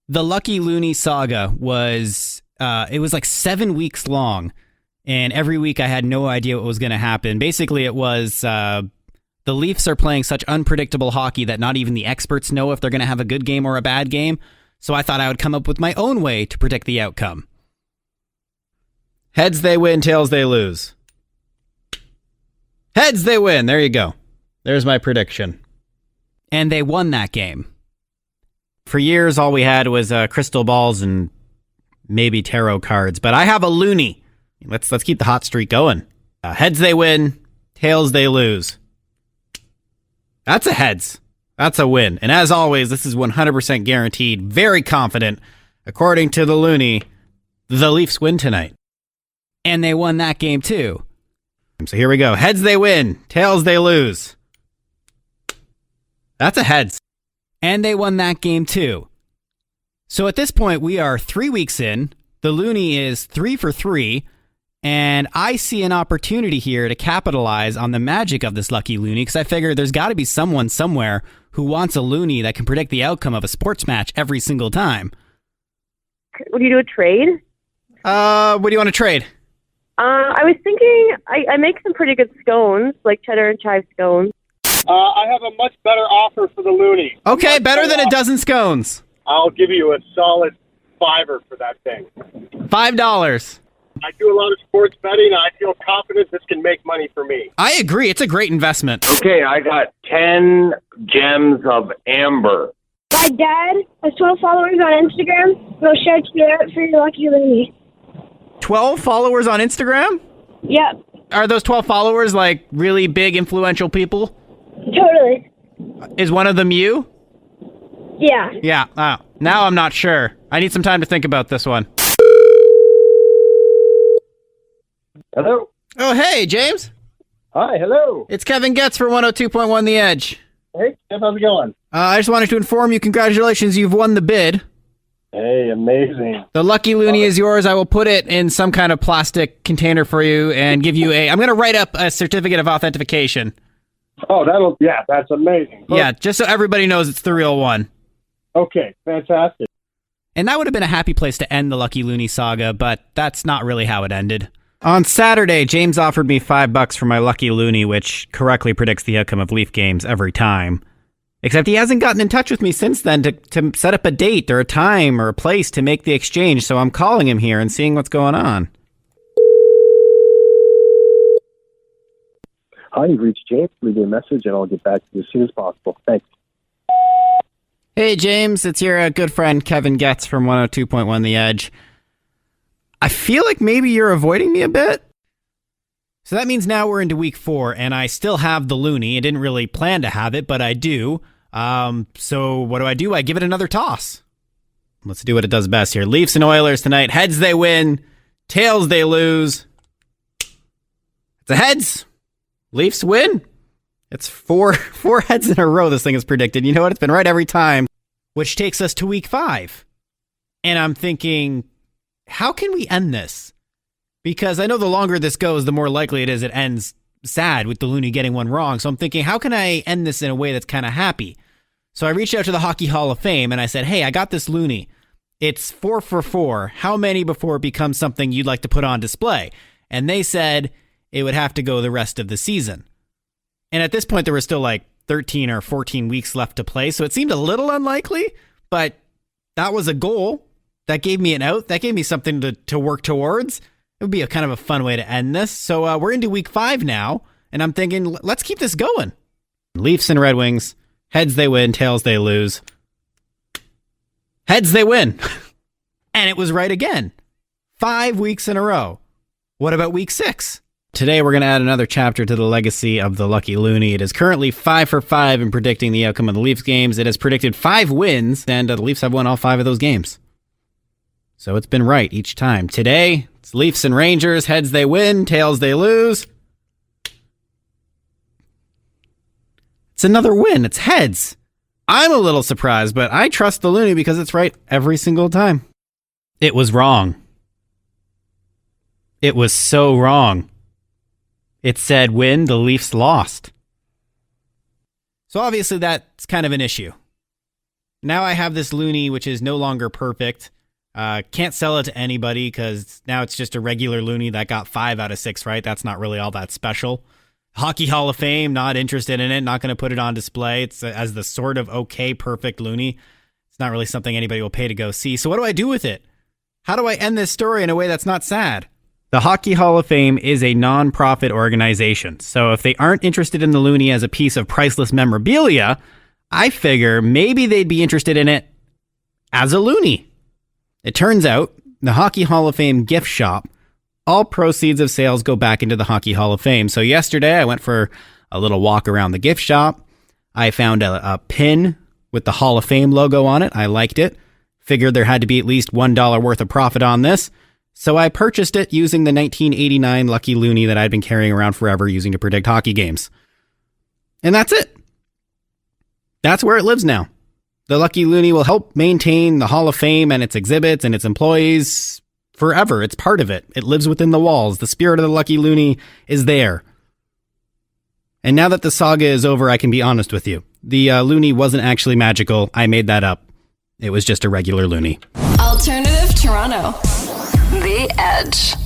The Lucky Loonie saga was it was like 7 weeks long, and every week I had no idea what was going to happen. Basically, it was the Leafs are playing such unpredictable hockey that not even the experts know if they're going to have a good game or a bad game. So I thought I would come up with my own way to predict the outcome. Heads they win, tails they lose. Heads they win. There you go. There's my prediction. And they won that game. For years, all we had was crystal balls and maybe tarot cards. But I have a Loonie. Let's keep the hot streak going. Heads they win, tails they lose. That's a heads. That's a win. And as always, this is 100% guaranteed. Very confident. According to the Loonie, the Leafs win tonight. And they won that game too. So here we go. Heads they win, tails they lose. That's a heads. And they won that game too. So at this point, we are 3 weeks in. The Loonie is 3 for 3. And I see an opportunity here to capitalize on the magic of this Lucky Loonie, because I figure there's got to be someone somewhere who wants a Loonie that can predict the outcome of a sports match every single time. Would you do a trade? What do you want to trade? I was thinking I make some pretty good scones, like cheddar and chive scones. I have a much better offer for the Loonie. Okay, Much better than a offer. dozen scones. I'll give you a solid $5 for that thing. $5. I do a lot of sports betting. I feel confident this can make money for me. I agree. It's a great investment. Okay, I got 10 gems of amber. My dad has 12 followers on Instagram. We'll shout you out for your Lucky Loonie. 12 followers on Instagram? Yep, Are those 12 followers like really big, influential people? totally. Is one of them you? Yeah. Yeah. Now I'm not sure. I need some time to think about this one. Hello. Oh, hey, James. Hi, hello. It's Kevin Getz for 102.1 The Edge. Hey, Jeff, how's it going? I just wanted to inform you, congratulations, you've won the bid. Hey, amazing. The Lucky Loonie is yours. I will put it in some kind of plastic container for you and give you I'm going to write up a certificate of authentication. Oh, that's amazing. Yeah, just so everybody knows it's the real one. Okay, fantastic. And that would have been a happy place to end the Lucky Loonie saga, but that's not really how it ended. On Saturday, James offered me $5 for my Lucky Loonie, which correctly predicts the outcome of Leaf games every time. Except he hasn't gotten in touch with me since then to set up a date or a time or a place to make the exchange, so I'm calling him here and seeing what's going on. Hi, you've reached James. Leave me a message and I'll get back to you as soon as possible. Thanks. Hey, James, it's your good friend Kevin Getz from 102.1 The Edge. I feel like maybe you're avoiding me a bit. So that means now we're into week 4, and I still have the Loonie. I didn't really plan to have it, but I do. So what do? I give it another toss. Let's do what it does best here. Leafs and Oilers tonight. Heads they win, tails they lose. It's a heads. Leafs win. It's four heads in a row this thing is predicted. You know what? It's been right every time. Which takes us to week 5. And I'm thinking, how can we end this? Because I know the longer this goes, the more likely it is it ends sad with the Loonie getting one wrong. So I'm thinking, how can I end this in a way that's kind of happy? So I reached out to the Hockey Hall of Fame and I said, hey, I got this Loonie. It's 4 for 4. How many before it becomes something you'd like to put on display? And they said it would have to go the rest of the season. And at this point, there were still like 13 or 14 weeks left to play. So it seemed a little unlikely, but that was a goal. That gave me an out. That gave me something to work towards. It would be a kind of a fun way to end this. So we're into week 5 now, and I'm thinking, let's keep this going. Leafs and Red Wings. Heads they win, tails they lose. Heads they win. And it was right again. 5 weeks in a row. What about week 6? Today we're going to add another chapter to the legacy of the Lucky Loonie. It is currently 5 for 5 in predicting the outcome of the Leafs games. It has predicted 5 wins, and the Leafs have won all 5 of those games. So it's been right each time. Today, it's Leafs and Rangers. Heads they win, tails they lose. It's another win. It's heads. I'm a little surprised, but I trust the Loonie because it's right every single time. It was wrong. It was so wrong. It said win, the Leafs lost. So obviously that's kind of an issue. Now I have this Loonie, which is no longer perfect. Can't sell it to anybody because now it's just a regular Loonie that got 5 out of 6, right? That's not really all that special. Hockey Hall of Fame, not interested in it, not going to put it on display. It's as the sort of okay, perfect Loonie. It's not really something anybody will pay to go see. So what do I do with it? How do I end this story in a way that's not sad? The Hockey Hall of Fame is a non-profit organization. So if they aren't interested in the Loonie as a piece of priceless memorabilia, I figure maybe they'd be interested in it as a Loonie. It turns out the Hockey Hall of Fame gift shop, all proceeds of sales go back into the Hockey Hall of Fame. So yesterday I went for a little walk around the gift shop. I found a pin with the Hall of Fame logo on it. I liked it. Figured there had to be at least $1 worth of profit on this. So I purchased it using the 1989 Lucky Loonie that I'd been carrying around forever using to predict hockey games. And that's it. That's where it lives now. The Lucky Loonie will help maintain the Hall of Fame and its exhibits and its employees forever. It's part of it. It lives within the walls. The spirit of the Lucky Loonie is there. And now that the saga is over, I can be honest with you. The Loonie wasn't actually magical. I made that up. It was just a regular Loonie. Alternative Toronto. The Edge.